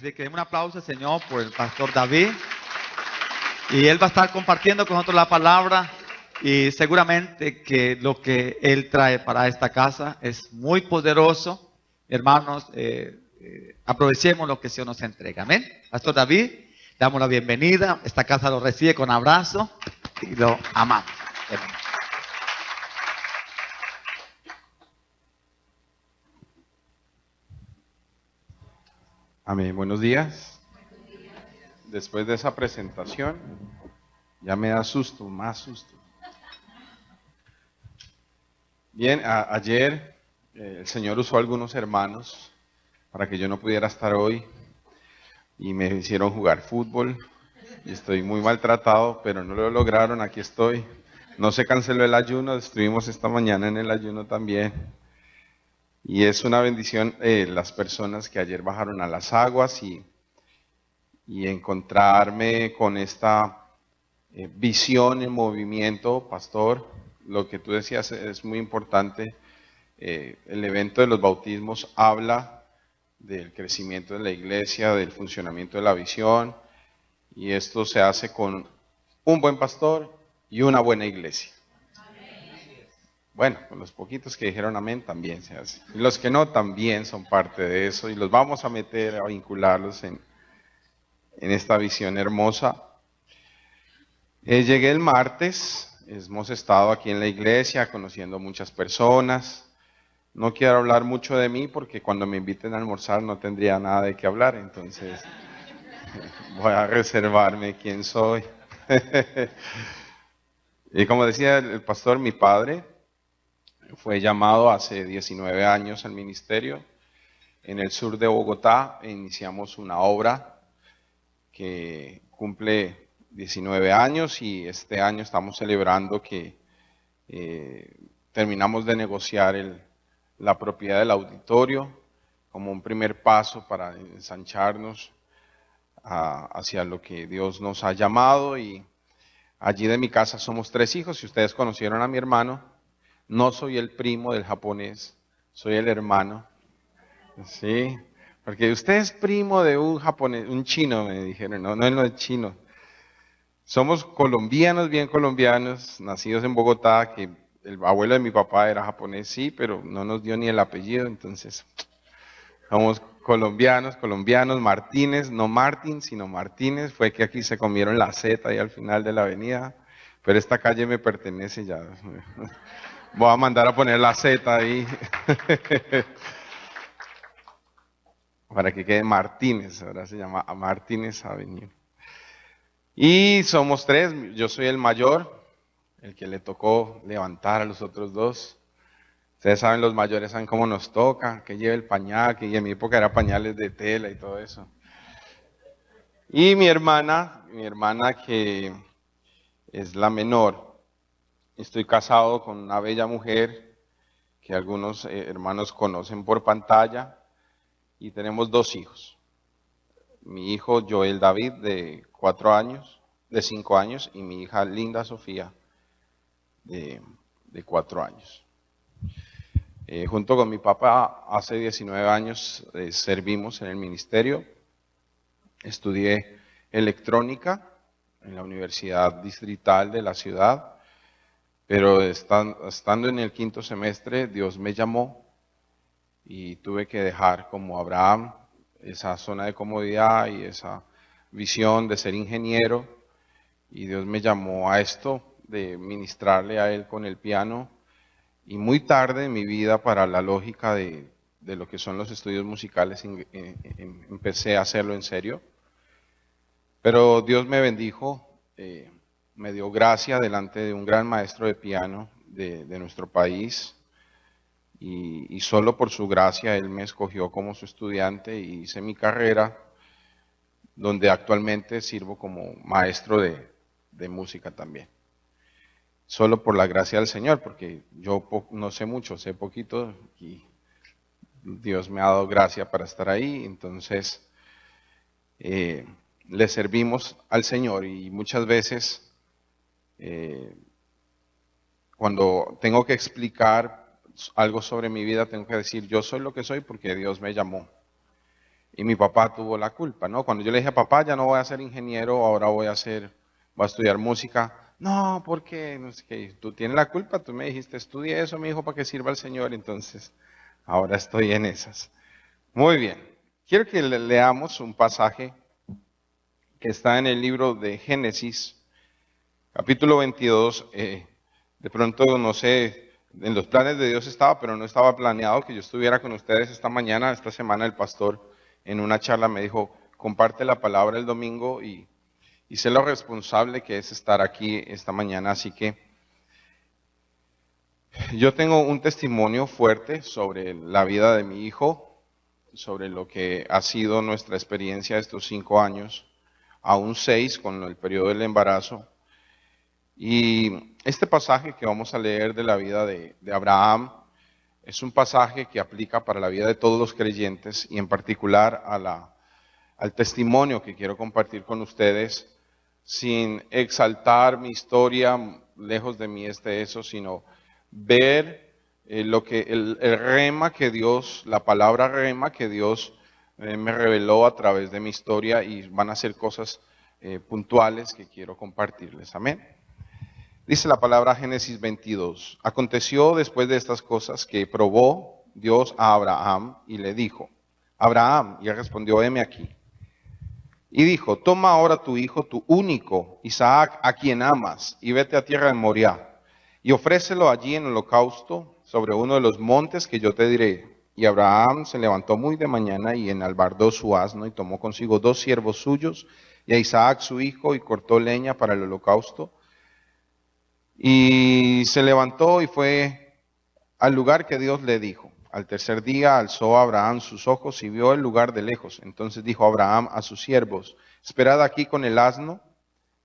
Así que un aplauso, Señor, por el pastor David. Y él va a estar compartiendo con nosotros la palabra. Y seguramente que lo que él trae para esta casa es muy poderoso. Hermanos, aprovechemos lo que el Señor nos entrega. Amén. Pastor David, damos la bienvenida. Esta casa lo recibe con abrazo y lo amamos. Amén. Amén, buenos días. Después de esa presentación, ya me da susto, más susto. Bien, ayer el Señor usó a algunos hermanos para que yo no pudiera estar hoy y me hicieron jugar fútbol y estoy muy maltratado, pero no lo lograron, aquí estoy. No se canceló el ayuno, estuvimos esta mañana en el ayuno también. Y es una bendición las personas que ayer bajaron a las aguas y encontrarme con esta visión en movimiento, pastor. Lo que tú decías es muy importante. El evento de los bautismos habla del crecimiento de la iglesia, del funcionamiento de la visión, y esto se hace con un buen pastor y una buena iglesia. Bueno, con los poquitos que dijeron amén también se hace. Y los que no también son parte de eso y los vamos a meter, a vincularlos en esta visión hermosa. Llegué el martes, hemos estado aquí en la iglesia conociendo muchas personas. No quiero hablar mucho de mí porque cuando me inviten a almorzar no tendría nada de qué hablar, entonces voy a reservarme quién soy. Y como decía el pastor, mi padre fue llamado hace 19 años al ministerio. En el sur de Bogotá iniciamos una obra que cumple 19 años y este año estamos celebrando que terminamos de negociar la propiedad del auditorio como un primer paso para ensancharnos hacia lo que Dios nos ha llamado. Y allí de mi casa somos 3 hijos. Si ustedes conocieron a mi hermano, no soy el primo del japonés, soy el hermano. Sí, porque usted es primo de un japonés, un chino, me dijeron. No, él no es chino. Somos colombianos, bien colombianos, nacidos en Bogotá, que el abuelo de mi papá era japonés, sí, pero no nos dio ni el apellido, entonces somos colombianos, Martínez, no Martín, sino Martínez. Fue que aquí se comieron la Z ahí al final de la avenida, pero esta calle me pertenece ya. Voy a mandar a poner la Z ahí para que quede Martínez, ahora se llama Martínez Avenue. Y somos 3, yo soy el mayor, el que le tocó levantar a los otros 2. Ustedes saben, los mayores saben cómo nos toca, que lleve el pañal, que en mi época era pañales de tela y todo eso. Y mi hermana que es la menor, estoy casado con una bella mujer que algunos hermanos conocen por pantalla y tenemos 2 hijos. Mi hijo Joel David de 5 años y mi hija Linda Sofía de 4 años. Junto con mi papá hace 19 años servimos en el ministerio. Estudié electrónica en la Universidad Distrital de la ciudad, pero estando en el 5º semestre Dios me llamó y tuve que dejar, como Abraham, esa zona de comodidad y esa visión de ser ingeniero, y Dios me llamó a esto de ministrarle a él con el piano. Y muy tarde en mi vida, para la lógica de lo que son los estudios musicales, empecé a hacerlo en serio. Pero Dios me bendijo, me dio gracia delante de un gran maestro de piano de nuestro país. Y solo por su gracia Él me escogió como su estudiante y hice mi carrera, donde actualmente sirvo como maestro de música también. Solo por la gracia del Señor, porque yo no sé mucho, sé poquito y Dios me ha dado gracia para estar ahí. Entonces le servimos al Señor y muchas veces cuando tengo que explicar algo sobre mi vida, tengo que decir, yo soy lo que soy porque Dios me llamó. Y mi papá tuvo la culpa, ¿no? Cuando yo le dije, papá, ya no voy a ser ingeniero, ahora voy a estudiar música. No, porque no sé qué, tú tienes la culpa, tú me dijiste, estudie eso, mi hijo, para que sirva al Señor. Entonces, ahora estoy en esas. Muy bien. Quiero que leamos un pasaje que está en el libro de Génesis, capítulo 22. De pronto, no sé, en los planes de Dios estaba, pero no estaba planeado que yo estuviera con ustedes esta mañana. Esta semana el pastor en una charla me dijo, comparte la palabra el domingo y sé lo responsable que es estar aquí esta mañana. Así que yo tengo un testimonio fuerte sobre la vida de mi hijo, sobre lo que ha sido nuestra experiencia estos 5 años, aún 6 con el periodo del embarazo. Y este pasaje que vamos a leer de la vida de Abraham es un pasaje que aplica para la vida de todos los creyentes y en particular al testimonio que quiero compartir con ustedes, sin exaltar mi historia, lejos de mí eso, sino ver lo que el rema que Dios, la palabra rema que Dios me reveló a través de mi historia, y van a ser cosas puntuales que quiero compartirles. Amén. Dice la palabra Génesis 22. Aconteció después de estas cosas que probó Dios a Abraham y le dijo, Abraham, y él respondió, heme aquí. Y dijo, toma ahora tu hijo, tu único, Isaac, a quien amas, y vete a tierra de Moriah, y ofrécelo allí en holocausto sobre uno de los montes que yo te diré. Y Abraham se levantó muy de mañana y enalbardó su asno y tomó consigo 2 siervos suyos y a Isaac su hijo y cortó leña para el holocausto. Y se levantó y fue al lugar que Dios le dijo. Al tercer día alzó Abraham sus ojos y vio el lugar de lejos. Entonces dijo Abraham a sus siervos, esperad aquí con el asno,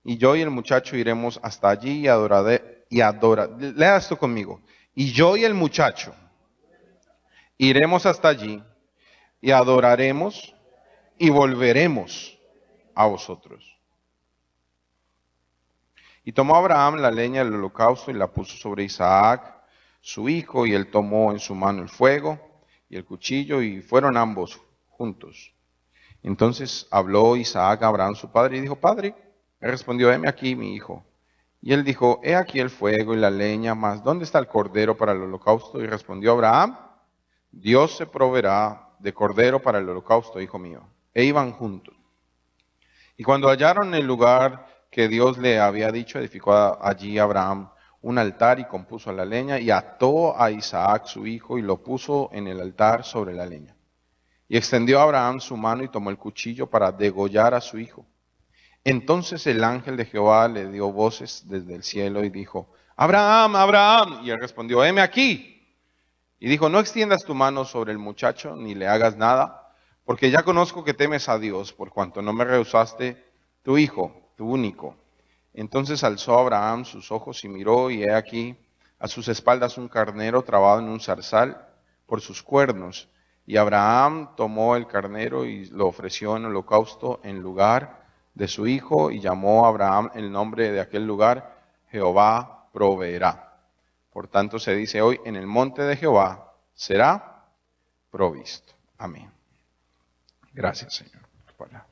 y yo y el muchacho iremos hasta allí y adoraré. Lea esto conmigo. Y yo y el muchacho iremos hasta allí y adoraremos y volveremos a vosotros. Y tomó Abraham la leña del holocausto y la puso sobre Isaac, su hijo, y él tomó en su mano el fuego y el cuchillo, y fueron ambos juntos. Entonces habló Isaac a Abraham su padre y dijo, Padre. Él respondió, heme aquí, mi hijo. Y él dijo, he aquí el fuego y la leña, mas ¿dónde está el cordero para el holocausto? Y respondió Abraham, Dios se proveerá de cordero para el holocausto, hijo mío. E iban juntos. Y cuando hallaron el lugar que Dios le había dicho, edificó allí Abraham un altar y compuso la leña y ató a Isaac su hijo y lo puso en el altar sobre la leña. Y extendió Abraham su mano y tomó el cuchillo para degollar a su hijo. Entonces el ángel de Jehová le dio voces desde el cielo y dijo, Abraham, Abraham. Y él respondió, heme aquí. Y dijo, no extiendas tu mano sobre el muchacho ni le hagas nada, porque ya conozco que temes a Dios, por cuanto no me rehusaste tu hijo, tu único. Entonces alzó Abraham sus ojos y miró, y he aquí a sus espaldas un carnero trabado en un zarzal por sus cuernos. Y Abraham tomó el carnero y lo ofreció en holocausto en lugar de su hijo, y llamó a Abraham el nombre de aquel lugar, Jehová proveerá. Por tanto se dice hoy, en el monte de Jehová será provisto. Amén. Gracias, Señor, por tu palabra.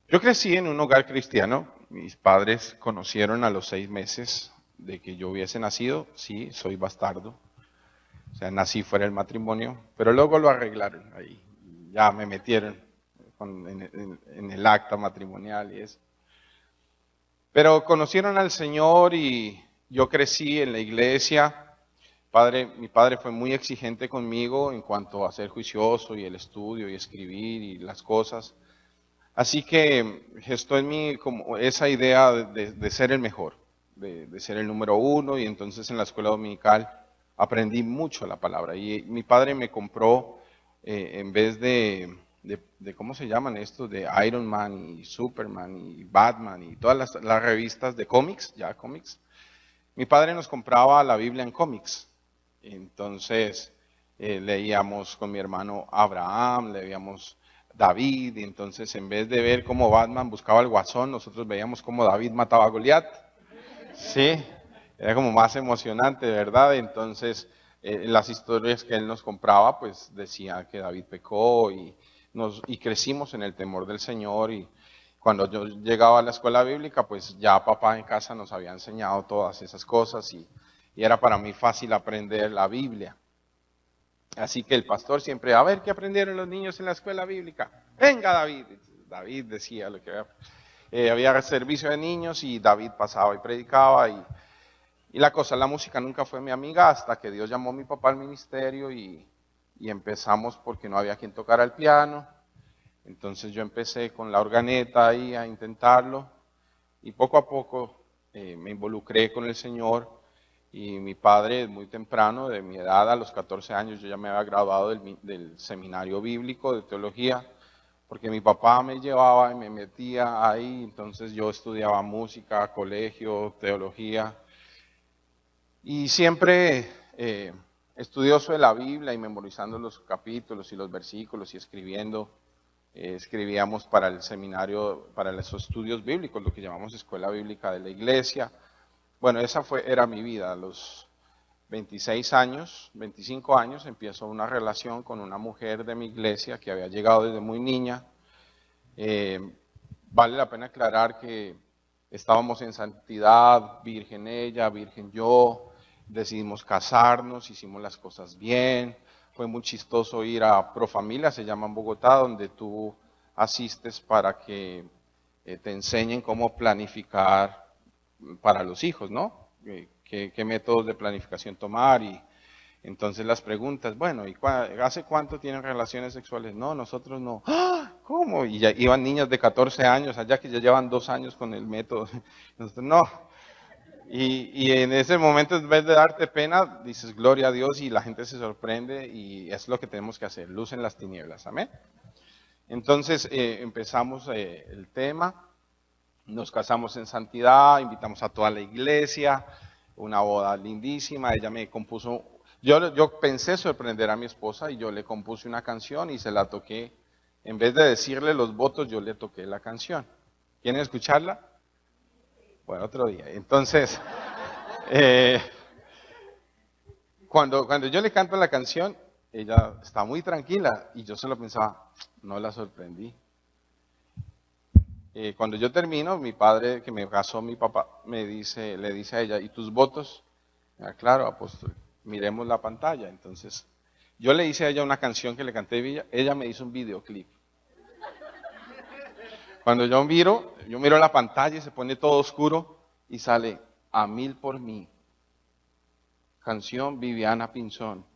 Yo crecí en un hogar cristiano. Mis padres conocieron a los 6 meses de que yo hubiese nacido. Sí, soy bastardo. O sea, nací fuera del matrimonio, pero luego lo arreglaron ahí. Ya me metieron en el acta matrimonial y eso. Pero conocieron al Señor y yo crecí en la iglesia. Mi padre fue muy exigente conmigo en cuanto a ser juicioso y el estudio y escribir y las cosas. Así que gestó en mí como esa idea de ser el mejor, de ser el número uno, y entonces en la escuela dominical aprendí mucho la palabra. Y mi padre me compró, en vez de ¿cómo se llaman estos? De Iron Man y Superman y Batman y todas las revistas de cómics, ya cómics. Mi padre nos compraba la Biblia en cómics. Entonces leíamos con mi hermano Abraham, leíamos David, y entonces en vez de ver cómo Batman buscaba al guasón, nosotros veíamos cómo David mataba a Goliat. Sí, era como más emocionante, ¿verdad? Entonces, las historias que él nos compraba, pues decía que David pecó y crecimos en el temor del Señor. Y cuando yo llegaba a la escuela bíblica, pues ya papá en casa nos había enseñado todas esas cosas y era para mí fácil aprender la Biblia. Así que el pastor siempre, a ver qué aprendieron los niños en la escuela bíblica. Venga, David. David decía lo que había servicio de niños y David pasaba y predicaba. Y la cosa, la música nunca fue mi amiga hasta que Dios llamó a mi papá al ministerio y empezamos porque no había quien tocara el piano. Entonces yo empecé con la organeta ahí a intentarlo y poco a poco me involucré con el Señor. Y mi padre, muy temprano, de mi edad, a los 14 años, yo ya me había graduado del seminario bíblico de teología, porque mi papá me llevaba y me metía ahí, entonces yo estudiaba música, colegio, teología, y siempre estudioso de la Biblia y memorizando los capítulos y los versículos y escribiendo. Escribíamos para el seminario, para los estudios bíblicos, lo que llamamos escuela bíblica de la iglesia. Bueno, era mi vida. A los 26 años, 25 años, empiezo una relación con una mujer de mi iglesia que había llegado desde muy niña. Vale la pena aclarar que estábamos en santidad, virgen ella, virgen yo, decidimos casarnos, hicimos las cosas bien. Fue muy chistoso ir a Profamilia, se llama en Bogotá, donde tú asistes para que te enseñen cómo planificar para los hijos, ¿no? ¿Qué métodos de planificación tomar? Y entonces las preguntas, bueno, ¿y hace cuánto tienen relaciones sexuales? No, nosotros no. ¡Ah! ¿Cómo? Y ya iban niñas de 14 años, allá que ya llevan 2 años con el método. Nosotros no. Y en ese momento, en vez de darte pena, dices gloria a Dios y la gente se sorprende y es lo que tenemos que hacer, luz en las tinieblas, amén. Entonces empezamos el tema. Nos casamos en santidad, invitamos a toda la iglesia, una boda lindísima. Ella me compuso, yo pensé sorprender a mi esposa y yo le compuse una canción y se la toqué. En vez de decirle los votos, yo le toqué la canción. ¿Quieren escucharla? Bueno, otro día. Entonces, cuando yo le canto la canción, ella está muy tranquila y yo solo pensaba, no la sorprendí. Cuando yo termino, mi padre, que me casó, mi papá, le dice a ella, ¿y tus votos? Ah, claro, apóstol, miremos la pantalla. Entonces, yo le hice a ella una canción que le canté, ella me hizo un videoclip. Cuando yo miro la pantalla y se pone todo oscuro y sale A Mil por Mí. Canción Viviana Pinzón.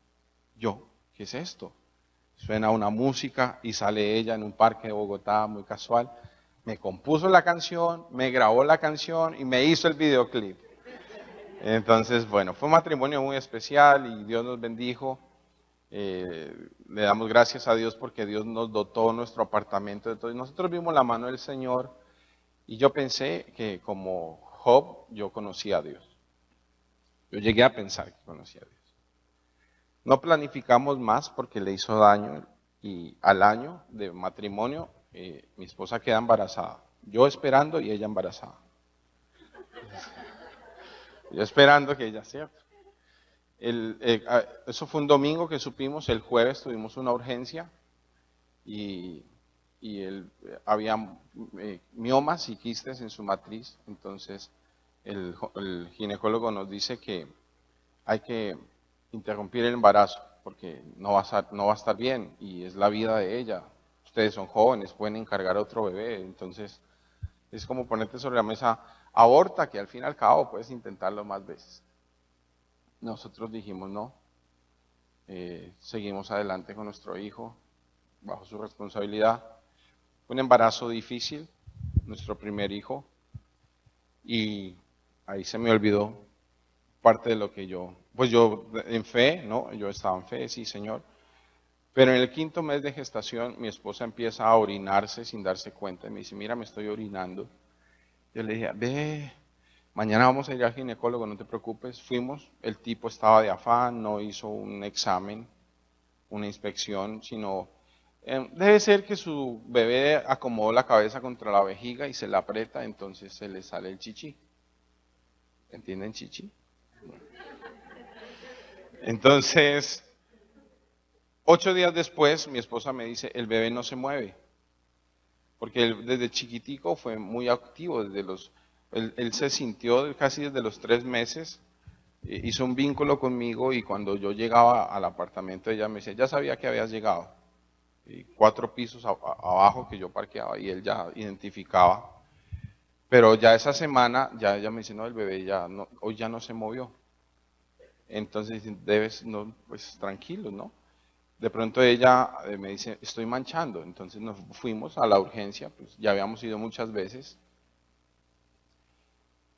Yo, ¿qué es esto? Suena una música y sale ella en un parque de Bogotá muy casual. Me compuso la canción, me grabó la canción y me hizo el videoclip. Entonces, bueno, fue un matrimonio muy especial y Dios nos bendijo. Le damos gracias a Dios porque Dios nos dotó nuestro apartamento. Entonces, nosotros vimos la mano del Señor y yo pensé que como Job yo conocía a Dios. Yo llegué a pensar que conocía a Dios. No planificamos más porque le hizo daño y al año de matrimonio mi esposa queda embarazada. Yo esperando y ella embarazada. Yo esperando que ella sea. Eso fue un domingo que supimos, el jueves tuvimos una urgencia y había miomas y quistes en su matriz. Entonces el ginecólogo nos dice que hay que interrumpir el embarazo porque no va a estar bien y es la vida de ella. Ustedes son jóvenes, pueden encargar a otro bebé, entonces es como ponerte sobre la mesa, aborta, que al fin y al cabo puedes intentarlo más veces. Nosotros dijimos no, seguimos adelante con nuestro hijo, bajo su responsabilidad. Fue un embarazo difícil, nuestro primer hijo, y ahí se me olvidó parte de lo que yo en fe, ¿no? Yo estaba en fe, sí, Señor. Pero en el 5.º mes de gestación, mi esposa empieza a orinarse sin darse cuenta. Y me dice, mira, me estoy orinando. Yo le dije, ve, mañana vamos a ir al ginecólogo, no te preocupes. Fuimos, el tipo estaba de afán, no hizo un examen, una inspección, sino debe ser que su bebé acomodó la cabeza contra la vejiga y se la aprieta, entonces se le sale el chichi. ¿Entienden chichi? Entonces, 8 días después, mi esposa me dice, el bebé no se mueve. Porque él desde chiquitico fue muy activo, él se sintió casi desde los 3 meses, hizo un vínculo conmigo y cuando yo llegaba al apartamento ella me decía, ya sabía que habías llegado. Y 4 pisos abajo que yo parqueaba y él ya identificaba. Pero ya esa semana, ya ella me dice, no, el bebé ya no, hoy ya no se movió. Entonces debes, no, pues tranquilo, ¿no? De pronto ella me dice, estoy manchando. Entonces nos fuimos a la urgencia, pues ya habíamos ido muchas veces.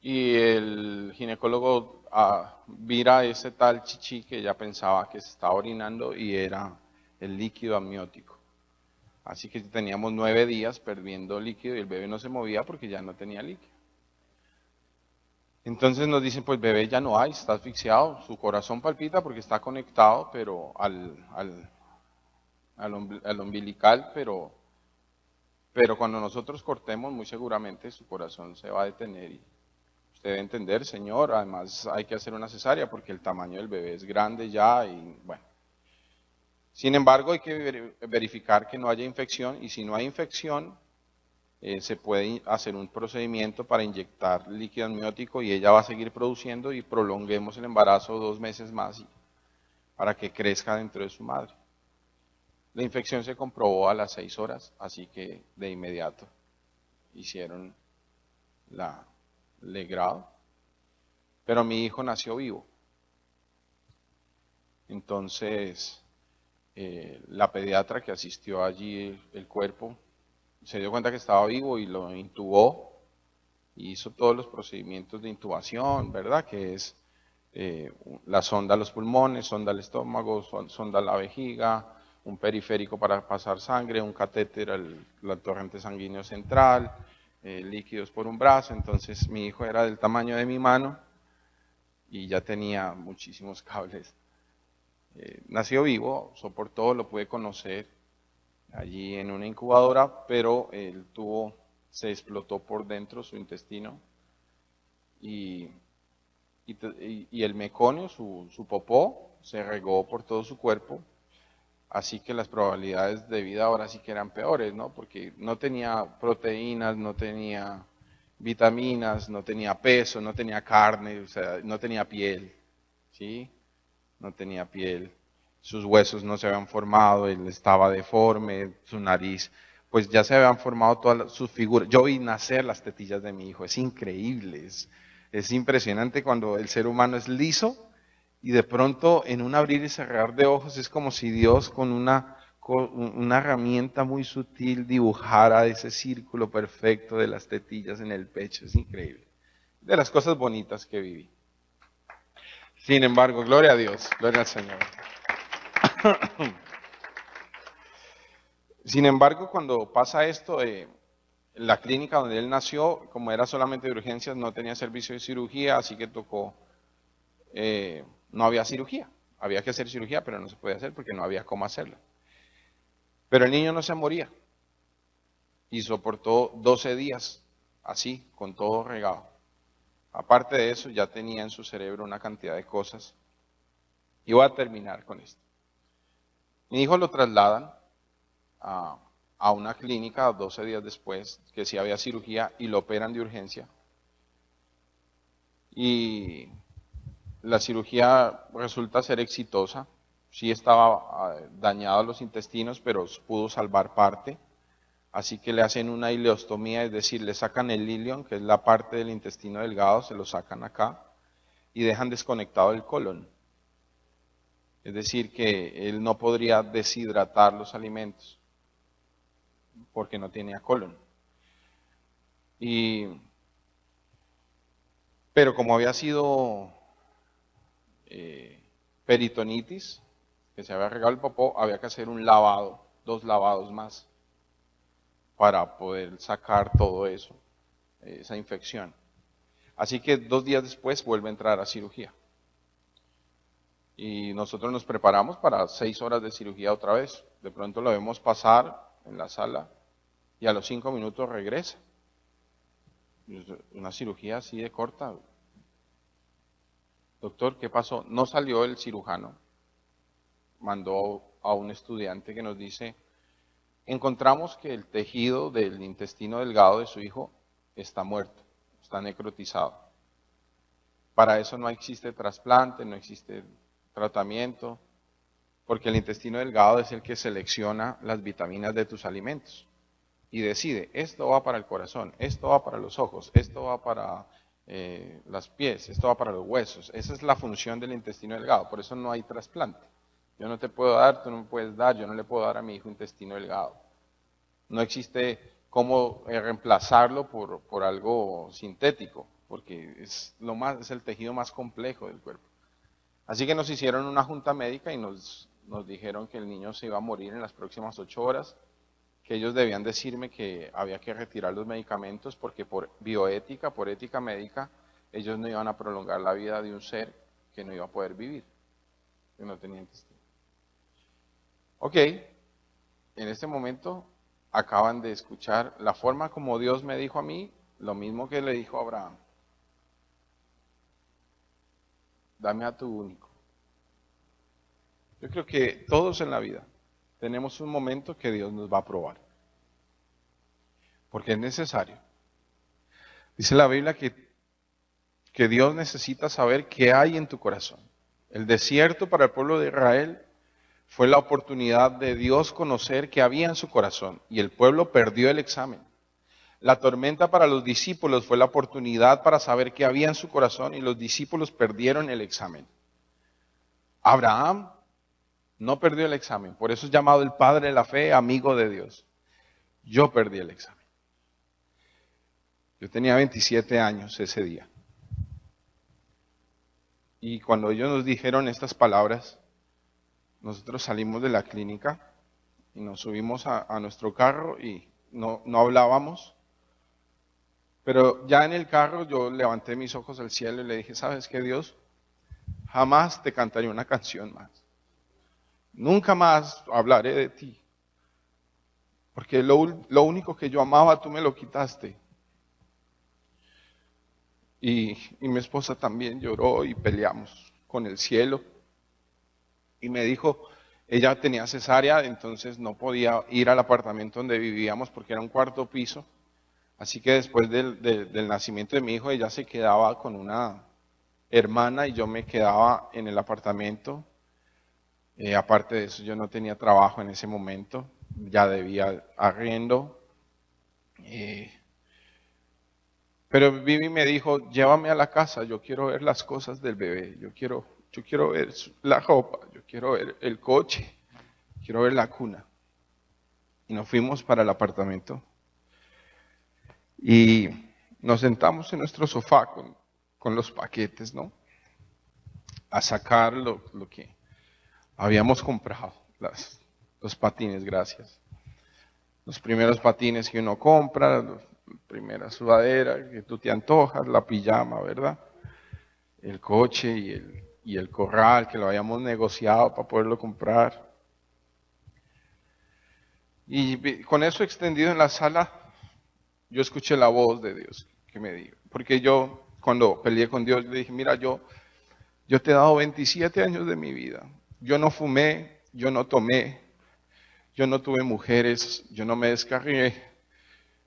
Y el ginecólogo mira ese tal chichi que ella pensaba que se estaba orinando y era el líquido amniótico. Así que teníamos 9 días perdiendo líquido y el bebé no se movía porque ya no tenía líquido. Entonces nos dicen, pues bebé ya no hay, está asfixiado, su corazón palpita porque está conectado, pero al umbilical, pero cuando nosotros cortemos, muy seguramente su corazón se va a detener. Y usted debe entender, señor, además hay que hacer una cesárea porque el tamaño del bebé es grande ya y bueno. Sin embargo, hay que verificar que no haya infección y si no hay infección, se puede hacer un procedimiento para inyectar líquido amniótico y ella va a seguir produciendo y prolonguemos el embarazo 2 meses más para que crezca dentro de su madre. La infección se comprobó a las 6 horas, así que de inmediato hicieron la legrado, pero mi hijo nació vivo. Entonces, la pediatra que asistió allí el cuerpo se dio cuenta que estaba vivo y lo intubó y hizo todos los procedimientos de intubación, ¿verdad? Que es la sonda a los pulmones, sonda al estómago, sonda a la vejiga, un periférico para pasar sangre, un catéter al torrente sanguíneo central, líquidos por un brazo. Entonces mi hijo era del tamaño de mi mano y ya tenía muchísimos cables. Nació vivo, soportó, lo pude conocer allí en una incubadora, pero se explotó por dentro su intestino y el meconio, su popó, se regó por todo su cuerpo, así que las probabilidades de vida ahora sí que eran peores, ¿no? Porque no tenía proteínas, no tenía vitaminas, no tenía peso, no tenía carne, o sea, no tenía piel, ¿sí? No tenía piel, sus huesos no se habían formado, él estaba deforme, su nariz, pues ya se habían formado todas sus figuras. Yo vi nacer las tetillas de mi hijo, es increíble, es impresionante cuando el ser humano es liso y de pronto en un abrir y cerrar de ojos es como si Dios con una herramienta muy sutil dibujara ese círculo perfecto de las tetillas en el pecho, es increíble. De las cosas bonitas que viví. Sin embargo, gloria a Dios, gloria al Señor. Sin embargo, cuando pasa esto, la clínica donde él nació, como era solamente de urgencias, no tenía servicio de cirugía, así que no había cirugía. Había que hacer cirugía, pero no se podía hacer porque no había cómo hacerla. Pero el niño no se moría y soportó 12 días así, con todo regado. Aparte de eso, ya tenía en su cerebro una cantidad de cosas. Y voy a terminar con esto. Mi hijo lo trasladan a una clínica 12 días después, que sí había cirugía, y lo operan de urgencia. Y la cirugía resulta ser exitosa. Sí estaba dañado los intestinos, pero pudo salvar parte. Así que le hacen una ileostomía, es decir, le sacan el ilion, que es la parte del intestino delgado, se lo sacan acá y dejan desconectado el colon. Es decir, que él no podría deshidratar los alimentos porque no tenía colon. Pero como había sido peritonitis, que se había regado el popó, había que hacer un lavado, 2 lavados más, para poder sacar todo eso, esa infección. Así que 2 días después vuelve a entrar a cirugía. Y nosotros nos preparamos para 6 horas de cirugía otra vez. De pronto lo vemos pasar en la sala y a los 5 minutos regresa. Una cirugía así de corta. doctor, ¿qué pasó? No salió el cirujano. Mandó a un estudiante que nos dice, encontramos que el tejido del intestino delgado de su hijo está muerto, está necrotizado. Para eso no existe trasplante, no existe tratamiento, porque el intestino delgado es el que selecciona las vitaminas de tus alimentos y decide, esto va para el corazón, esto va para los ojos, esto va para las pies, esto va para los huesos. Esa es la función del intestino delgado, por eso no hay trasplante. Yo no te puedo dar, tú no me puedes dar, yo no le puedo dar a mi hijo intestino delgado. No existe cómo reemplazarlo por algo sintético, porque es el tejido más complejo del cuerpo. Así que nos hicieron una junta médica y nos dijeron que el niño se iba a morir en las próximas 8 horas, que ellos debían decirme que había que retirar los medicamentos porque por bioética, por ética médica, ellos no iban a prolongar la vida de un ser que no iba a poder vivir, que no tenía intestino. Ok, en este momento acaban de escuchar la forma como Dios me dijo a mí, lo mismo que le dijo a Abraham. Dame a tu único. Yo creo que todos en la vida tenemos un momento que Dios nos va a probar. Porque es necesario. Dice la Biblia que Dios necesita saber qué hay en tu corazón. El desierto para el pueblo de Israel fue la oportunidad de Dios conocer qué había en su corazón y el pueblo perdió el examen. La tormenta para los discípulos fue la oportunidad para saber qué había en su corazón y los discípulos perdieron el examen. Abraham no perdió el examen, por eso es llamado el padre de la fe, amigo de Dios. Yo perdí el examen. Yo tenía 27 años ese día. Y cuando ellos nos dijeron estas palabras, nosotros salimos de la clínica y nos subimos a nuestro carro y no hablábamos. Pero ya en el carro yo levanté mis ojos al cielo y le dije, ¿sabes qué, Dios? Jamás te cantaré una canción más. Nunca más hablaré de ti. Porque lo único que yo amaba, tú me lo quitaste. Y mi esposa también lloró y peleamos con el cielo. Y me dijo, ella tenía cesárea, entonces no podía ir al apartamento donde vivíamos porque era un cuarto piso. Así que después del nacimiento de mi hijo, ella se quedaba con una hermana y yo me quedaba en el apartamento. Aparte de eso, yo no tenía trabajo en ese momento, ya debía arriendo. Pero Vivi me dijo, llévame a la casa, yo quiero ver las cosas del bebé, yo quiero ver la ropa, yo quiero ver el coche, quiero ver la cuna. Y nos fuimos para el apartamento y nos sentamos en nuestro sofá con los paquetes, ¿no? A sacar lo que habíamos comprado, los patines, gracias. Los primeros patines que uno compra, la primera sudadera que tú te antojas, la pijama, ¿verdad? El coche y el corral que lo habíamos negociado para poderlo comprar. Y con eso extendido en la sala, yo escuché la voz de Dios que me dijo. Porque yo, cuando peleé con Dios, le dije, mira, yo te he dado 27 años de mi vida. Yo no fumé, yo no tomé, yo no tuve mujeres, yo no me descarrié.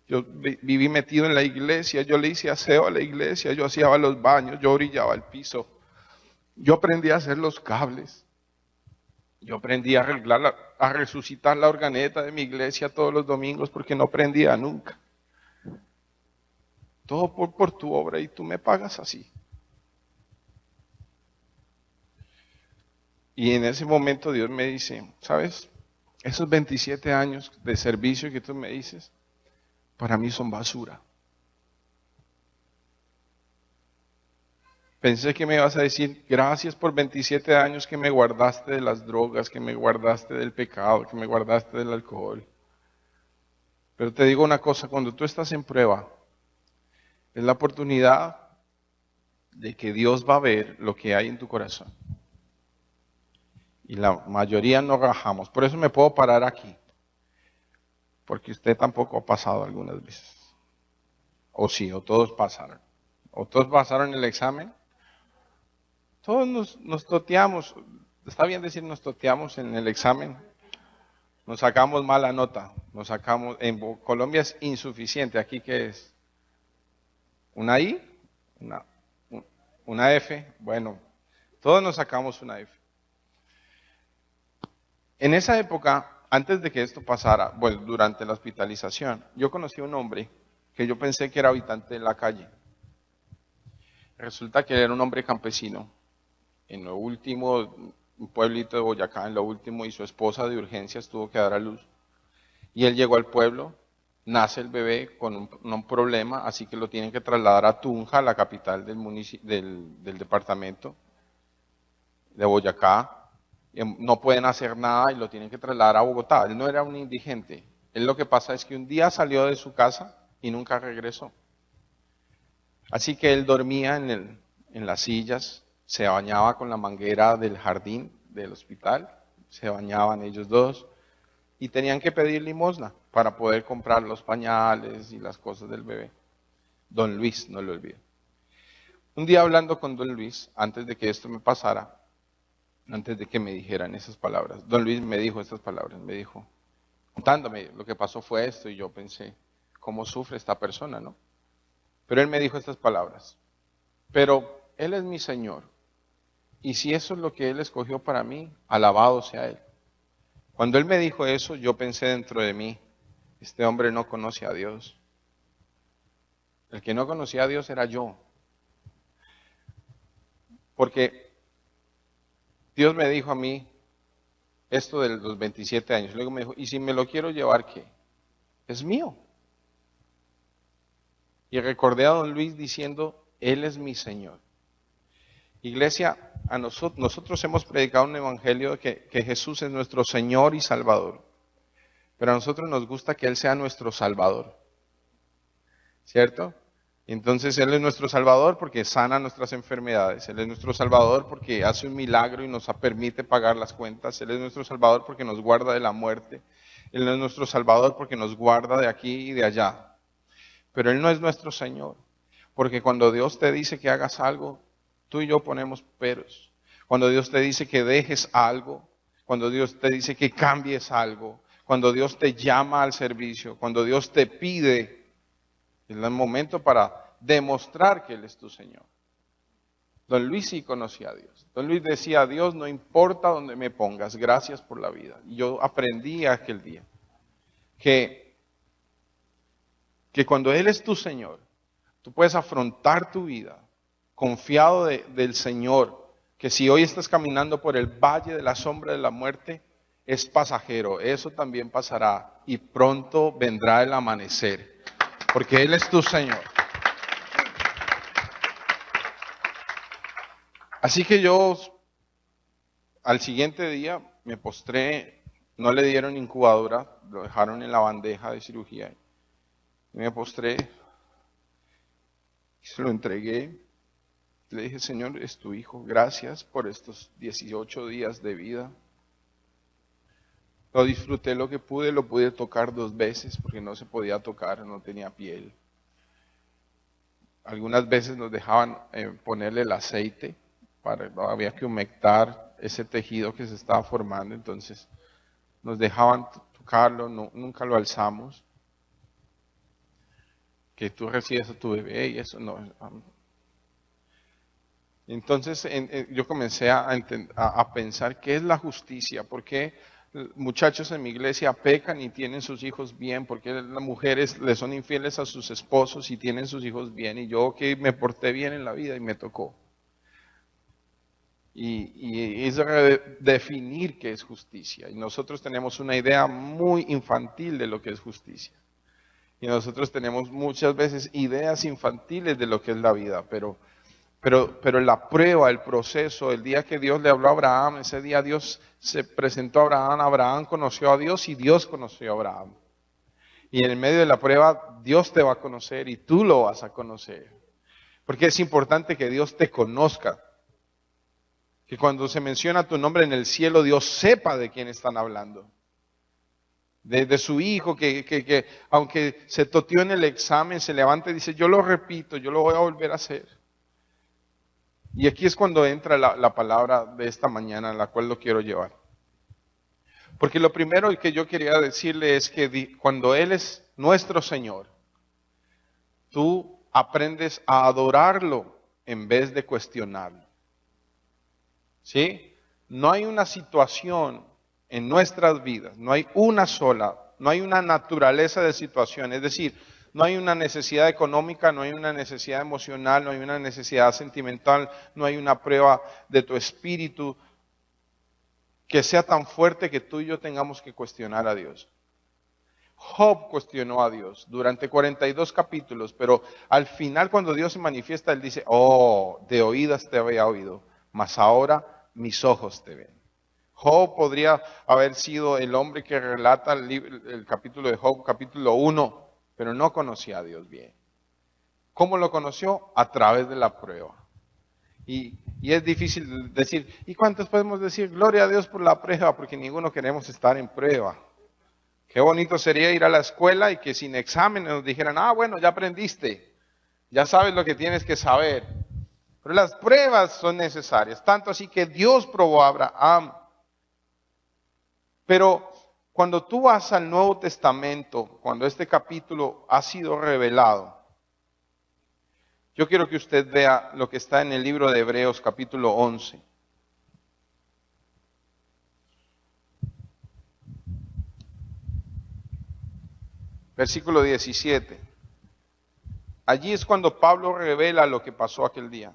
Yo viví metido en la iglesia, yo le hice aseo a la iglesia, yo hacía los baños, yo orillaba el piso. Yo aprendí a hacer los cables. Yo aprendí a arreglar, a resucitar la organeta de mi iglesia todos los domingos porque no aprendía nunca. Todo por tu obra y tú me pagas así. Y en ese momento Dios me dice, ¿sabes? Esos 27 años de servicio que tú me dices, para mí son basura. Pensé que me ibas a decir, gracias por 27 años que me guardaste de las drogas, que me guardaste del pecado, que me guardaste del alcohol. Pero te digo una cosa, cuando tú estás en prueba, es la oportunidad de que Dios va a ver lo que hay en tu corazón. Y la mayoría no rajamos. Por eso me puedo parar aquí. Porque usted tampoco ha pasado algunas veces. O sí, o todos pasaron. O todos pasaron el examen. Todos nos toteamos, está bien decir nos toteamos en el examen, nos sacamos mala nota, nos sacamos, en Colombia es insuficiente, aquí ¿qué es? ¿Una I? Una F, bueno, todos nos sacamos una F. En esa época, antes de que esto pasara, bueno, durante la hospitalización, yo conocí a un hombre que yo pensé que era habitante de la calle. Resulta que él era un hombre campesino, en lo último, un pueblito de Boyacá, en lo último, y su esposa de urgencias tuvo que dar a luz. Y él llegó al pueblo, nace el bebé con un problema, así que lo tienen que trasladar a Tunja, la capital del departamento de Boyacá. Y no pueden hacer nada y lo tienen que trasladar a Bogotá. Él no era un indigente. Él lo que pasa es que un día salió de su casa y nunca regresó. Así que él dormía en las sillas, se bañaba con la manguera del jardín del hospital, se bañaban ellos dos y tenían que pedir limosna para poder comprar los pañales y las cosas del bebé. Don Luis, no lo olvido. Un día hablando con don Luis, antes de que esto me pasara, antes de que me dijeran esas palabras, don Luis me dijo estas palabras, me dijo, contándome lo que pasó fue esto y yo pensé, ¿cómo sufre esta persona, no? Pero él me dijo estas palabras, pero Él es mi Señor, y si eso es lo que Él escogió para mí, alabado sea Él. Cuando Él me dijo eso, yo pensé dentro de mí, este hombre no conoce a Dios. El que no conocía a Dios era yo. Porque Dios me dijo a mí esto de los 27 años. Luego me dijo, ¿y si me lo quiero llevar qué? Es mío. Y recordé a don Luis diciendo, Él es mi Señor. Iglesia, nosotros hemos predicado un evangelio que Jesús es nuestro Señor y Salvador. Pero a nosotros nos gusta que Él sea nuestro Salvador. ¿Cierto? Entonces Él es nuestro Salvador porque sana nuestras enfermedades. Él es nuestro Salvador porque hace un milagro y nos permite pagar las cuentas. Él es nuestro Salvador porque nos guarda de la muerte. Él es nuestro Salvador porque nos guarda de aquí y de allá. Pero Él no es nuestro Señor. Porque cuando Dios te dice que hagas algo, tú y yo ponemos peros. Cuando Dios te dice que dejes algo, cuando Dios te dice que cambies algo, cuando Dios te llama al servicio, cuando Dios te pide, es el momento para demostrar que Él es tu Señor. Don Luis sí conocía a Dios. Don Luis decía, Dios, no importa dónde me pongas, gracias por la vida. Y yo aprendí aquel día que cuando Él es tu Señor, tú puedes afrontar tu vida confiado del Señor, que si hoy estás caminando por el valle de la sombra de la muerte, es pasajero, eso también pasará y pronto vendrá el amanecer, porque Él es tu Señor. Así que yo al siguiente día me postré, no le dieron incubadora, lo dejaron en la bandeja de cirugía. Y me postré, se lo entregué, le dije, Señor, es tu hijo, gracias por estos 18 días de vida. Lo disfruté lo que pude, lo pude tocar 2 veces porque no se podía tocar, no tenía piel. Algunas veces nos dejaban ponerle el aceite, había que humectar ese tejido que se estaba formando, entonces nos dejaban tocarlo, nunca lo alzamos. Que tú recibes a tu bebé y eso no. Entonces yo comencé a pensar qué es la justicia, por qué muchachos en mi iglesia pecan y tienen sus hijos bien, por qué las mujeres le son infieles a sus esposos y tienen sus hijos bien, y yo que me porté bien en la vida y me tocó. Y es definir qué es justicia, y nosotros tenemos una idea muy infantil de lo que es justicia. Y nosotros tenemos muchas veces ideas infantiles de lo que es la vida, pero la prueba, el proceso, el día que Dios le habló a Abraham, ese día Dios se presentó a Abraham conoció a Dios y Dios conoció a Abraham. Y en el medio de la prueba Dios te va a conocer y tú lo vas a conocer. Porque es importante que Dios te conozca. Que cuando se menciona tu nombre en el cielo, Dios sepa de quién están hablando. De su hijo que aunque se toteó en el examen, se levanta y dice, yo lo repito, yo lo voy a volver a hacer. Y aquí es cuando entra la palabra de esta mañana, la cual lo quiero llevar. Porque lo primero que yo quería decirle es que cuando Él es nuestro Señor, tú aprendes a adorarlo en vez de cuestionarlo. ¿Sí? No hay una situación en nuestras vidas, no hay una sola, no hay una naturaleza de situación, es decir, no hay una necesidad económica, no hay una necesidad emocional, no hay una necesidad sentimental, no hay una prueba de tu espíritu que sea tan fuerte que tú y yo tengamos que cuestionar a Dios. Job cuestionó a Dios durante 42 capítulos, pero al final cuando Dios se manifiesta, Él dice, oh, de oídas te había oído, mas ahora mis ojos te ven. Job podría haber sido el hombre que relata el capítulo de Job, capítulo 1, pero no conocía a Dios bien. ¿Cómo lo conoció? A través de la prueba. Y es difícil decir, ¿y cuántos podemos decir gloria a Dios por la prueba? Porque ninguno queremos estar en prueba. Qué bonito sería ir a la escuela y que sin examen nos dijeran, bueno, ya aprendiste, ya sabes lo que tienes que saber. Pero las pruebas son necesarias, tanto así que Dios probó a Abraham. Pero cuando tú vas al Nuevo Testamento, cuando este capítulo ha sido revelado, yo quiero que usted vea lo que está en el libro de Hebreos capítulo 11. Versículo 17. Allí es cuando Pablo revela lo que pasó aquel día.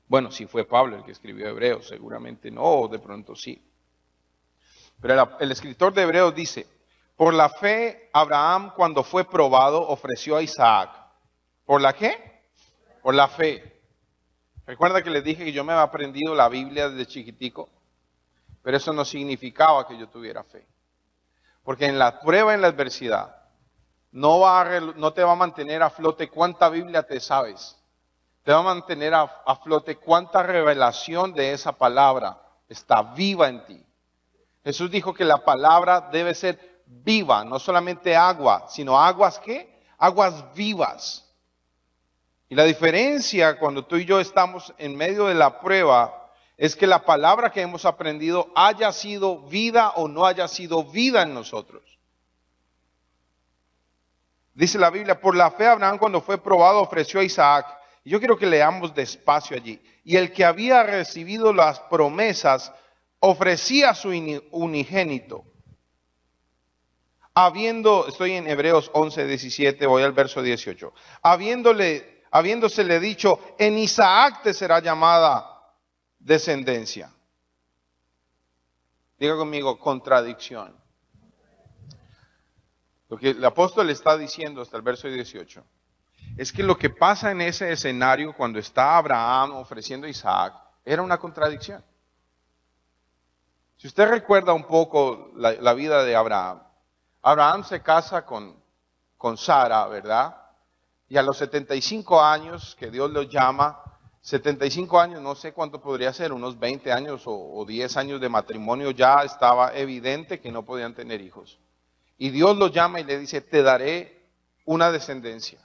Bueno, si fue Pablo el que escribió Hebreos, seguramente no, o de pronto sí. Pero el escritor de Hebreos dice, por la fe Abraham cuando fue probado ofreció a Isaac. ¿Por la qué? Por la fe. Recuerda que les dije que yo me había aprendido la Biblia desde chiquitico, pero eso no significaba que yo tuviera fe. Porque en la prueba, en la adversidad, no te va a mantener a flote cuánta Biblia te sabes. Te va a mantener a flote cuánta revelación de esa palabra está viva en ti. Jesús dijo que la palabra debe ser viva, no solamente agua, sino aguas ¿qué? Aguas vivas. Y la diferencia cuando tú y yo estamos en medio de la prueba es que la palabra que hemos aprendido haya sido vida o no haya sido vida en nosotros. Dice la Biblia, por la fe Abraham cuando fue probado ofreció a Isaac. Y yo quiero que leamos despacio allí. Y el que había recibido las promesas ofrecía a su unigénito. Estoy en Hebreos 11, 17, voy al verso 18. Habiéndosele dicho, en Isaac te será llamada descendencia. Diga conmigo, contradicción. Lo que el apóstol está diciendo hasta el verso 18 es que lo que pasa en ese escenario cuando está Abraham ofreciendo a Isaac era una contradicción. Si usted recuerda un poco la vida de Abraham, Abraham se casa con Sara, ¿verdad? Y a los 75 años que Dios lo llama, 75 años, no sé cuánto podría ser, unos 20 años o 10 años de matrimonio, ya estaba evidente que no podían tener hijos. Y Dios lo llama y le dice, te daré una descendencia.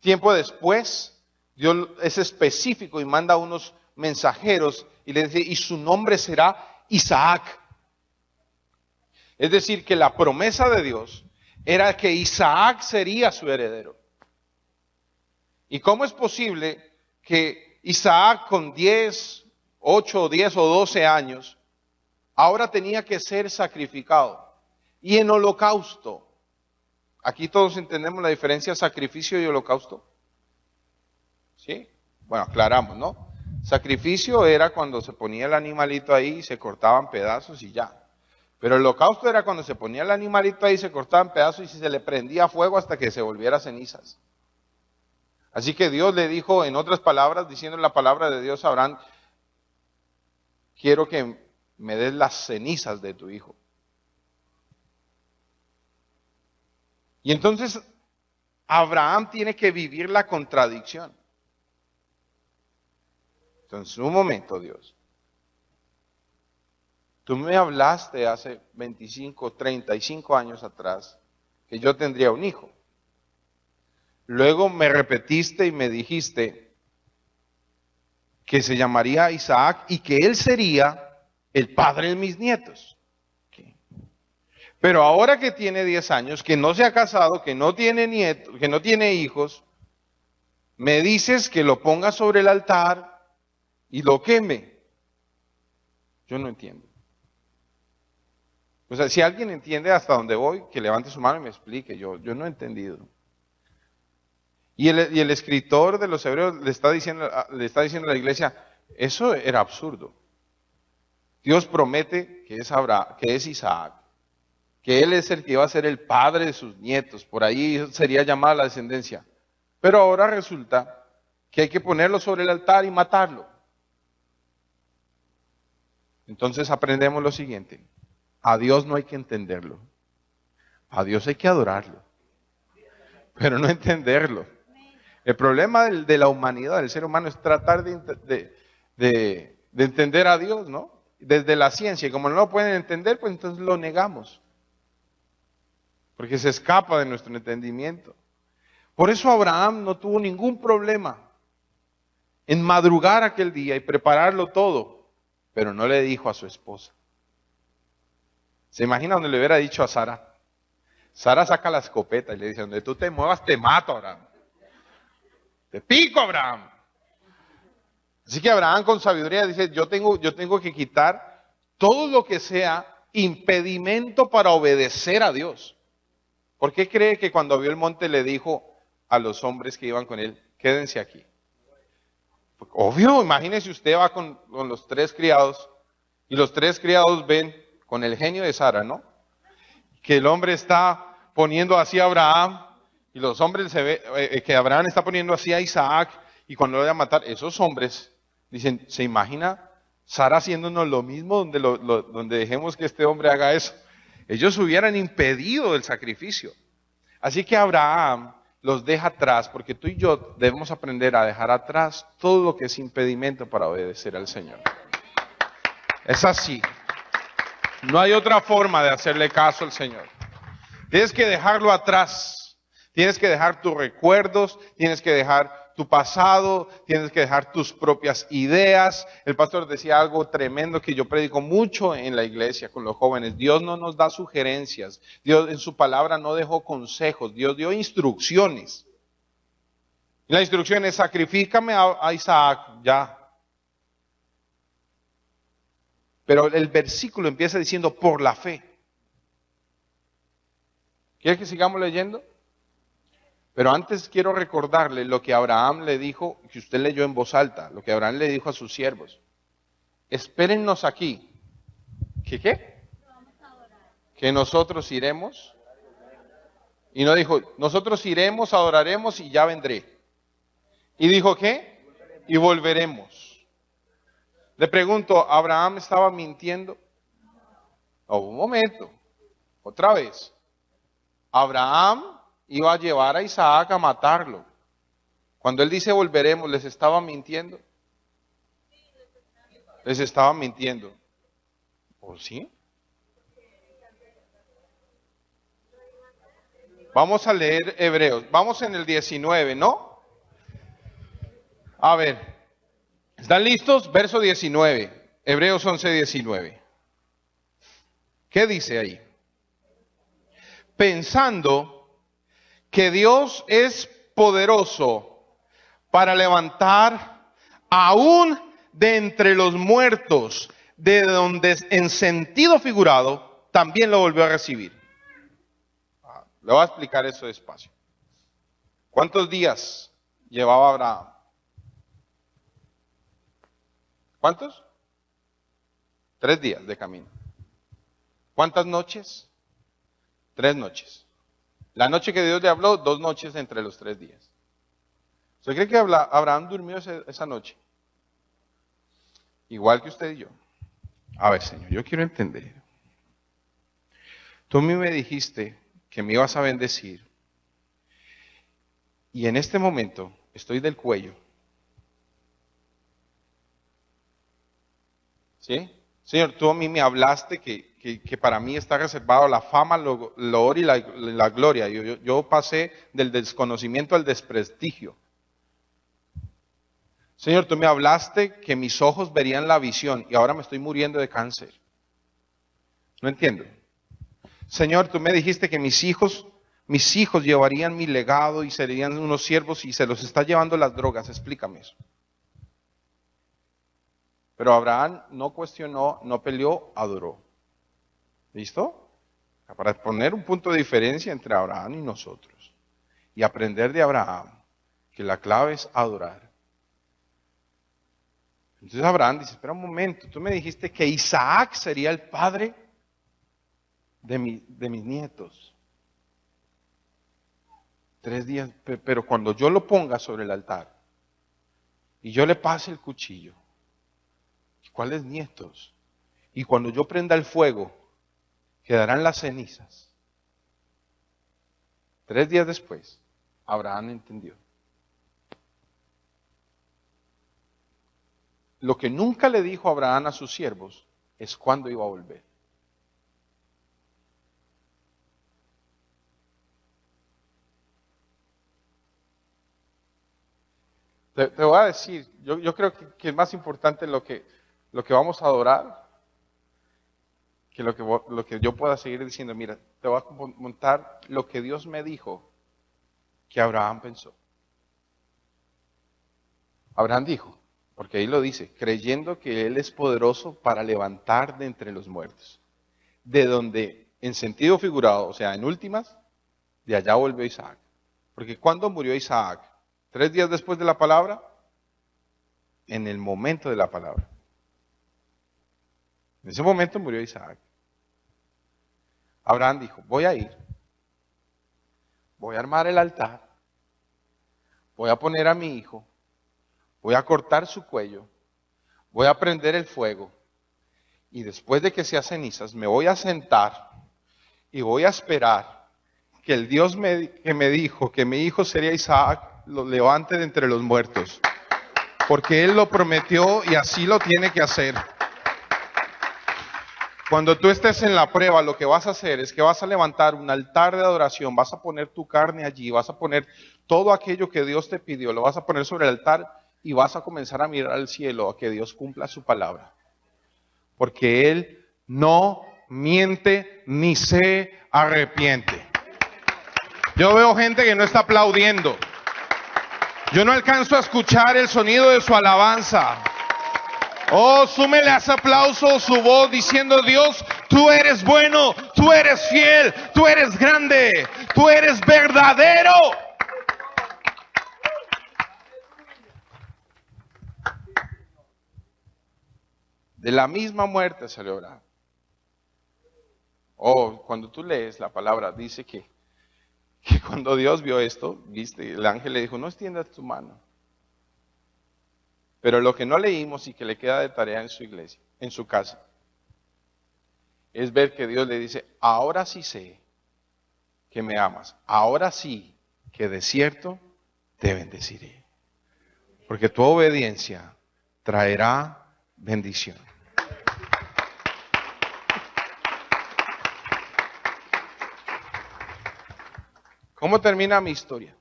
Tiempo después, Dios es específico y manda unos mensajeros y le dice, y su nombre será Isaac. Es decir, que la promesa de Dios era que Isaac sería su heredero. ¿Y cómo es posible que Isaac con 8, 10 o 12 años ahora tenía que ser sacrificado? Y en holocausto. Aquí todos entendemos la diferencia sacrificio y holocausto. ¿Sí? Bueno, aclaramos, ¿no? Sacrificio era cuando se ponía el animalito ahí y se cortaban pedazos y ya. Pero el holocausto era cuando se ponía el animalito ahí, se cortaban pedazos y se le prendía fuego hasta que se volviera cenizas. Así que Dios le dijo, en otras palabras, diciendo la palabra de Dios a Abraham, quiero que me des las cenizas de tu hijo. Y entonces Abraham tiene que vivir la contradicción. Entonces, un momento, Dios. Tú me hablaste hace 25, 35 años atrás que yo tendría un hijo. Luego me repetiste y me dijiste que se llamaría Isaac y que él sería el padre de mis nietos. Okay. Pero ahora que tiene 10 años, que no se ha casado, que no tiene nietos, que no tiene hijos, me dices que lo ponga sobre el altar y lo queme. Yo no entiendo. O sea, si alguien entiende hasta dónde voy, que levante su mano y me explique. Yo no he entendido. Y el escritor de los Hebreos le está diciendo a la iglesia, eso era absurdo. Dios promete que es Isaac, que él es el que iba a ser el padre de sus nietos, por ahí sería llamada la descendencia. Pero ahora resulta que hay que ponerlo sobre el altar y matarlo. Entonces aprendemos lo siguiente, a Dios no hay que entenderlo, a Dios hay que adorarlo, pero no entenderlo. El problema de la humanidad, del ser humano, es tratar de entender a Dios, ¿no? Desde la ciencia, y como no lo pueden entender, pues entonces lo negamos, porque se escapa de nuestro entendimiento. Por eso Abraham no tuvo ningún problema en madrugar aquel día y prepararlo todo, pero no le dijo a su esposa. ¿Se imagina donde le hubiera dicho a Sara? Sara saca la escopeta y le dice, donde tú te muevas te mato, Abraham. Te pico, Abraham. Así que Abraham con sabiduría dice, yo tengo que quitar todo lo que sea impedimento para obedecer a Dios. ¿Por qué cree que cuando vio el monte le dijo a los hombres que iban con él, quédense aquí? Obvio, imagínese usted va con los 3 criados y los 3 criados ven con el genio de Sara, ¿no? Que el hombre está poniendo así a Abraham y los hombres que Abraham está poniendo así a Isaac y cuando lo van a matar, esos hombres dicen, ¿se imagina Sara haciéndonos lo mismo donde dejemos que este hombre haga eso? Ellos hubieran impedido el sacrificio. Así que Abraham los deja atrás, porque tú y yo debemos aprender a dejar atrás todo lo que es impedimento para obedecer al Señor. Es así. No hay otra forma de hacerle caso al Señor. Tienes que dejarlo atrás. Tienes que dejar tus recuerdos, tienes que dejar tu pasado, tienes que dejar tus propias ideas. El pastor decía algo tremendo que yo predico mucho en la iglesia con los jóvenes. Dios no nos da sugerencias. Dios en su palabra no dejó consejos. Dios dio instrucciones. Y la instrucción es sacrifícame a Isaac, ya. Pero el versículo empieza diciendo por la fe. ¿Quiere que sigamos leyendo? Pero antes quiero recordarle lo que Abraham le dijo, que usted leyó en voz alta, lo que Abraham le dijo a sus siervos. Espérennos aquí. ¿Qué? Que nosotros iremos. Y no dijo, nosotros iremos, adoraremos y ya vendré. Y dijo, ¿qué? Y volveremos. Le pregunto, ¿Abraham estaba mintiendo? Oh, un momento. Otra vez. Abraham iba a llevar a Isaac a matarlo. Cuando él dice volveremos, ¿les estaba mintiendo? Les estaba mintiendo. ¿O sí? Vamos a leer Hebreos. Vamos en el 19, ¿no? A ver. ¿Están listos? Verso 19. Hebreos 11, 19. ¿Qué dice ahí? Pensando que Dios es poderoso para levantar aún de entre los muertos, de donde en sentido figurado también lo volvió a recibir. Le voy a explicar eso despacio. ¿Cuántos días llevaba Abraham? ¿Cuántos? 3 días de camino. ¿Cuántas noches? 3 noches. La noche que Dios le habló, 2 noches entre los 3 días. ¿Usted cree que Abraham durmió esa noche? Igual que usted y yo. A ver, Señor, yo quiero entender. Tú a mí me dijiste que me ibas a bendecir. Y en este momento estoy del cuello. ¿Sí? Señor, tú a mí me hablaste que para mí está reservado la fama, el honor y la gloria. Yo pasé del desconocimiento al desprestigio. Señor, tú me hablaste que mis ojos verían la visión y ahora me estoy muriendo de cáncer. No entiendo. Señor, tú me dijiste que mis hijos llevarían mi legado y serían unos siervos y se los está llevando las drogas. Explícame eso. Pero Abraham no cuestionó, no peleó, adoró. ¿Listo? Para poner un punto de diferencia entre Abraham y nosotros. Y aprender de Abraham que la clave es adorar. Entonces Abraham dice, espera un momento, tú me dijiste que Isaac sería el padre de mis nietos. 3 días, pero cuando yo lo ponga sobre el altar y yo le pase el cuchillo, ¿cuáles nietos? Y cuando yo prenda el fuego, quedarán las cenizas. 3 días después, Abraham entendió. Lo que nunca le dijo Abraham a sus siervos es cuándo iba a volver. Te voy a decir, yo creo que es más importante lo que vamos a adorar que lo que yo pueda seguir diciendo. Mira, te voy a montar lo que Dios me dijo que Abraham pensó. Abraham dijo, porque ahí lo dice, creyendo que Él es poderoso para levantar de entre los muertos. De donde, en sentido figurado, o sea, en últimas, de allá volvió Isaac. Porque ¿cuándo murió Isaac? 3 días después de la palabra, en el momento de la palabra. En ese momento murió Isaac. Abraham dijo, voy a ir, voy a armar el altar, voy a poner a mi hijo, voy a cortar su cuello, voy a prender el fuego y después de que sea cenizas me voy a sentar y voy a esperar que el Dios que me dijo que mi hijo sería Isaac lo levante de entre los muertos. Porque Él lo prometió y así lo tiene que hacer. Cuando tú estés en la prueba, lo que vas a hacer es que vas a levantar un altar de adoración, vas a poner tu carne allí, vas a poner todo aquello que Dios te pidió, lo vas a poner sobre el altar y vas a comenzar a mirar al cielo a que Dios cumpla su palabra. Porque Él no miente ni se arrepiente. Yo veo gente que no está aplaudiendo. Yo no alcanzo a escuchar el sonido de su alabanza. Oh, súmele a ese aplauso su voz diciendo, Dios, tú eres bueno, tú eres fiel, tú eres grande, tú eres verdadero. De la misma muerte salió Abraham. Oh, cuando tú lees la palabra, dice que cuando Dios vio esto, viste, el ángel le dijo, no extiendas tu mano. Pero lo que no leímos y que le queda de tarea en su iglesia, en su casa, es ver que Dios le dice, ahora sí sé que me amas, ahora sí que de cierto te bendeciré. Porque tu obediencia traerá bendición. ¿Cómo termina mi historia?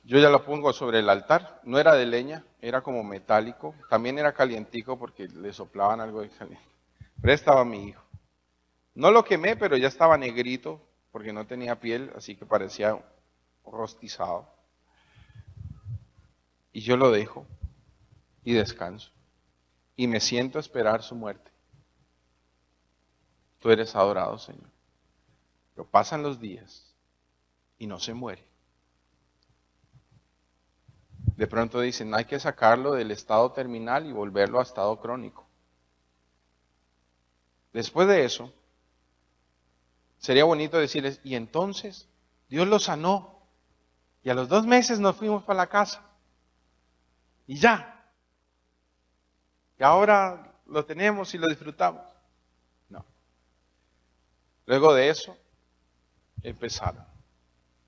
Yo ya lo pongo sobre el altar, no era de leña, era como metálico, también era calientico porque le soplaban algo de caliente. Pero estaba mi hijo. No lo quemé, pero ya estaba negrito porque no tenía piel, así que parecía rostizado. Y yo lo dejo y descanso y me siento a esperar su muerte. Tú eres adorado, Señor. Pero pasan los días y no se muere. De pronto dicen, hay que sacarlo del estado terminal y volverlo a estado crónico. Después de eso, sería bonito decirles, y entonces Dios lo sanó. Y a los 2 meses nos fuimos para la casa. Y ya. Y ahora lo tenemos y lo disfrutamos. No. Luego de eso, empezaron.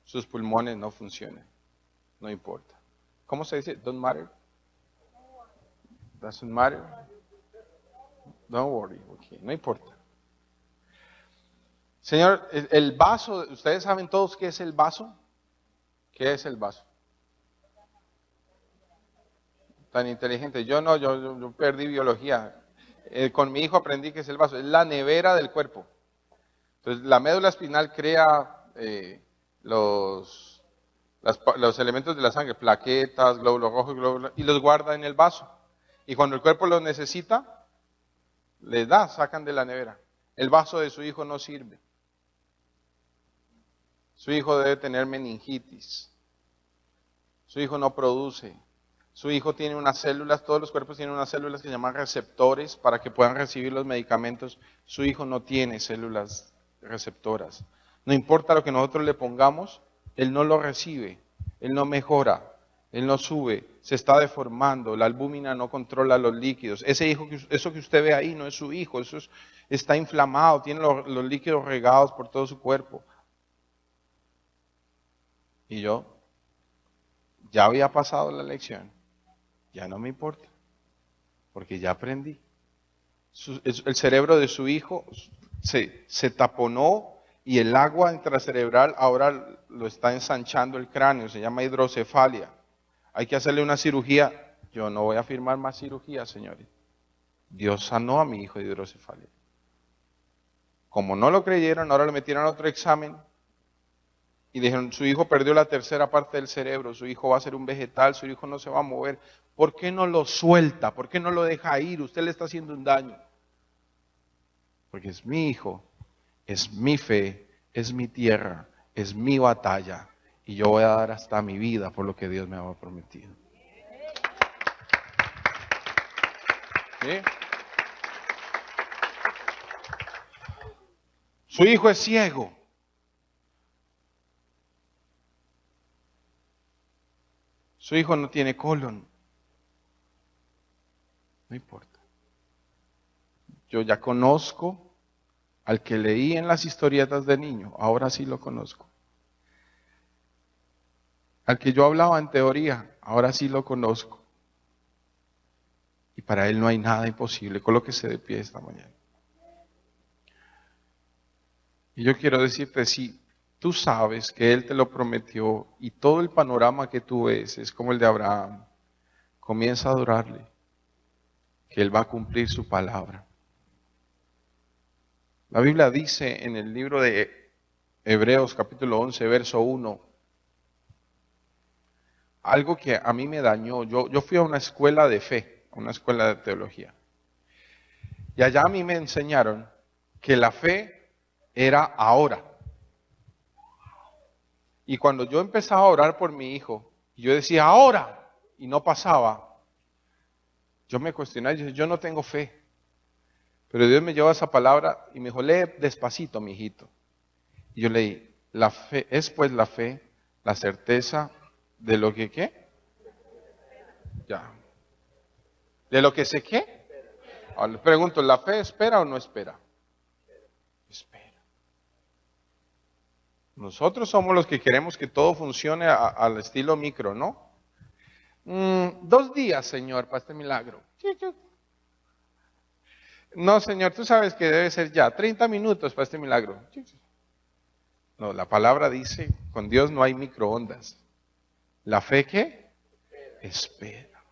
Sus pulmones no funcionan. No importa. ¿Cómo se dice? Don't matter. Doesn't matter. Don't worry. Okay. No importa. Señor, el vaso, ¿ustedes saben todos qué es el vaso? ¿Qué es el vaso? tan inteligente. Yo no, yo perdí biología. Con mi hijo aprendí que es el vaso, es la nevera del cuerpo. Entonces, la médula espinal crea los elementos de la sangre, plaquetas, glóbulos rojos, glóbulos, y los guarda en el vaso. Y cuando el cuerpo los necesita, les da, sacan de la nevera. El vaso de su hijo no sirve. Su hijo debe tener meningitis. Su hijo no produce. Su hijo tiene unas células, todos los cuerpos tienen unas células que se llaman receptores para que puedan recibir los medicamentos. Su hijo no tiene células receptoras. No importa lo que nosotros le pongamos, él no lo recibe, él no mejora, él no sube, se está deformando, la albúmina no controla los líquidos. Eso que usted ve ahí no es su hijo, está inflamado, tiene los líquidos regados por todo su cuerpo. Y yo ya había pasado la lección, ya no me importa, porque ya aprendí. El cerebro de su hijo se taponó y el agua intracerebral ahora lo está ensanchando el cráneo, se llama hidrocefalia. Hay que hacerle una cirugía. Yo no voy a firmar más cirugía, señores. Dios sanó a mi hijo de hidrocefalia. Como no lo creyeron, ahora le metieron a otro examen y dijeron, su hijo perdió la tercera parte del cerebro, su hijo va a ser un vegetal, su hijo no se va a mover. ¿Por qué no lo suelta? ¿Por qué no lo deja ir? Usted le está haciendo un daño. Porque es mi hijo, es mi fe, es mi tierra, es mi batalla. Y yo voy a dar hasta mi vida por lo que Dios me ha prometido. ¿Sí? Su hijo es ciego. Su hijo no tiene colon. No importa. Yo ya conozco al que leí en las historietas de niño. Ahora sí lo conozco. Al que yo hablaba en teoría. Ahora sí lo conozco. Y para él no hay nada imposible. Colóquese de pie esta mañana. Y yo quiero decirte, si tú sabes que Él te lo prometió y todo el panorama que tú ves es como el de Abraham, comienza a adorarle, que Él va a cumplir su palabra. La Biblia dice en el libro de Hebreos capítulo 11, verso 1, algo que a mí me dañó. Yo fui a una escuela de fe, a una escuela de teología. Y allá a mí me enseñaron que la fe era ahora. Y cuando yo empezaba a orar por mi hijo, y yo decía ahora, y no pasaba, yo me cuestionaba y dije, yo no tengo fe. Pero Dios me llevó esa palabra y me dijo, lee despacito, mi hijito. Y yo leí, la fe, es pues la fe, la certeza de lo que ¿qué? Ya. ¿De lo que sé qué? Ahora le pregunto, ¿la fe espera o no espera? Espera. Nosotros somos los que queremos que todo funcione al estilo micro, ¿no? 2 días, Señor, para este milagro. No, Señor, tú sabes que debe ser ya. 30 minutos para este milagro. No, la palabra dice, con Dios no hay microondas. ¿La fe qué? Espera.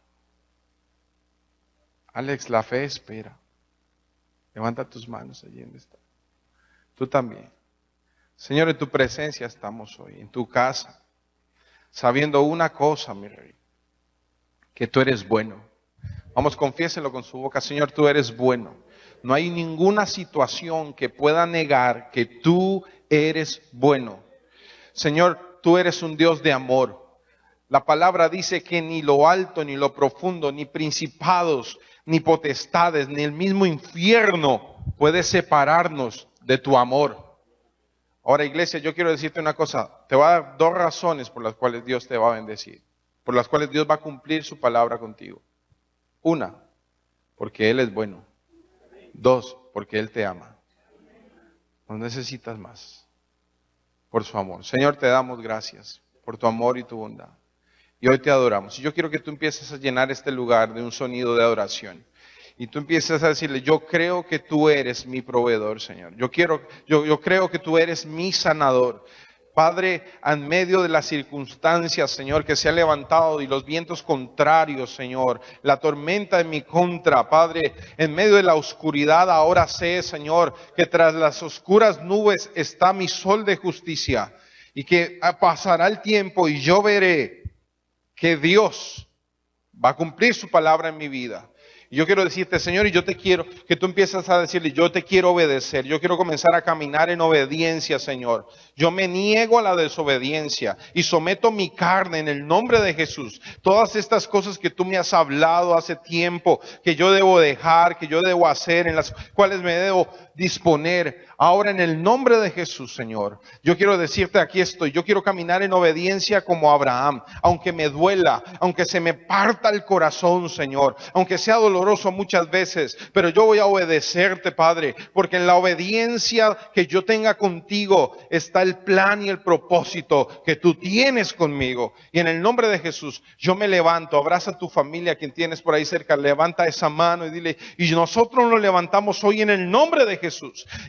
Alex, la fe espera. Levanta tus manos allí donde está. Tú también. Señor, en tu presencia estamos hoy, en tu casa, sabiendo una cosa, mi rey, que tú eres bueno. Vamos, confiéselo con su boca, Señor, tú eres bueno. No hay ninguna situación que pueda negar que tú eres bueno. Señor, tú eres un Dios de amor. La palabra dice que ni lo alto, ni lo profundo, ni principados, ni potestades, ni el mismo infierno puede separarnos de tu amor. Ahora, iglesia, yo quiero decirte una cosa. Te voy a dar 2 razones por las cuales Dios te va a bendecir. Por las cuales Dios va a cumplir su palabra contigo. 1, porque Él es bueno. 2, porque Él te ama. No necesitas más. Por su amor. Señor, te damos gracias por tu amor y tu bondad. Y hoy te adoramos. Y yo quiero que tú empieces a llenar este lugar de un sonido de adoración. Y tú empiezas a decirle, yo creo que tú eres mi proveedor, Señor. Yo creo que tú eres mi sanador. Padre, en medio de las circunstancias, Señor, que se ha levantado y los vientos contrarios, Señor, la tormenta en mi contra, Padre, en medio de la oscuridad, ahora sé, Señor, que tras las oscuras nubes está mi sol de justicia y que pasará el tiempo y yo veré que Dios va a cumplir su palabra en mi vida. Y yo quiero decirte, Señor, y yo te quiero, que tú empiezas a decirle, yo te quiero obedecer, yo quiero comenzar a caminar en obediencia, Señor. Yo me niego a la desobediencia y someto mi carne en el nombre de Jesús. Todas estas cosas que tú me has hablado hace tiempo, que yo debo dejar, que yo debo hacer, en las cuales me debo disponer. Ahora en el nombre de Jesús, Señor, yo quiero decirte, aquí estoy, yo quiero caminar en obediencia como Abraham, aunque me duela, aunque se me parta el corazón, Señor, aunque sea doloroso muchas veces, pero yo voy a obedecerte, Padre, porque en la obediencia que yo tenga contigo está el plan y el propósito que tú tienes conmigo. Y en el nombre de Jesús, yo me levanto, abraza a tu familia, quien tienes por ahí cerca, levanta esa mano y dile, y nosotros nos levantamos hoy en el nombre de Jesús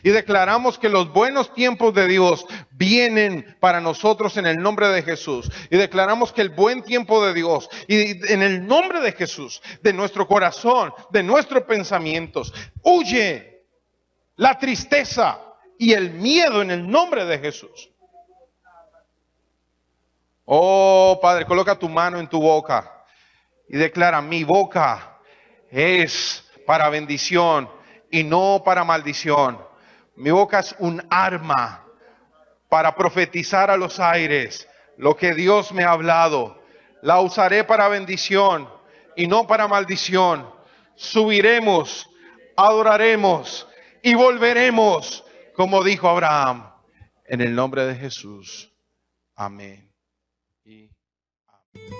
y declaramos que los buenos tiempos de Dios vienen para nosotros en el nombre de Jesús. Y declaramos que el buen tiempo de Dios, y en el nombre de Jesús, de nuestro corazón, de nuestros pensamientos, huye la tristeza y el miedo en el nombre de Jesús. Oh Padre, coloca tu mano en tu boca y declara, mi boca es para bendición y no para maldición. Mi boca es un arma para profetizar a los aires lo que Dios me ha hablado. La usaré para bendición y no para maldición. Subiremos, adoraremos y volveremos, como dijo Abraham. En el nombre de Jesús. Amén. Y amén.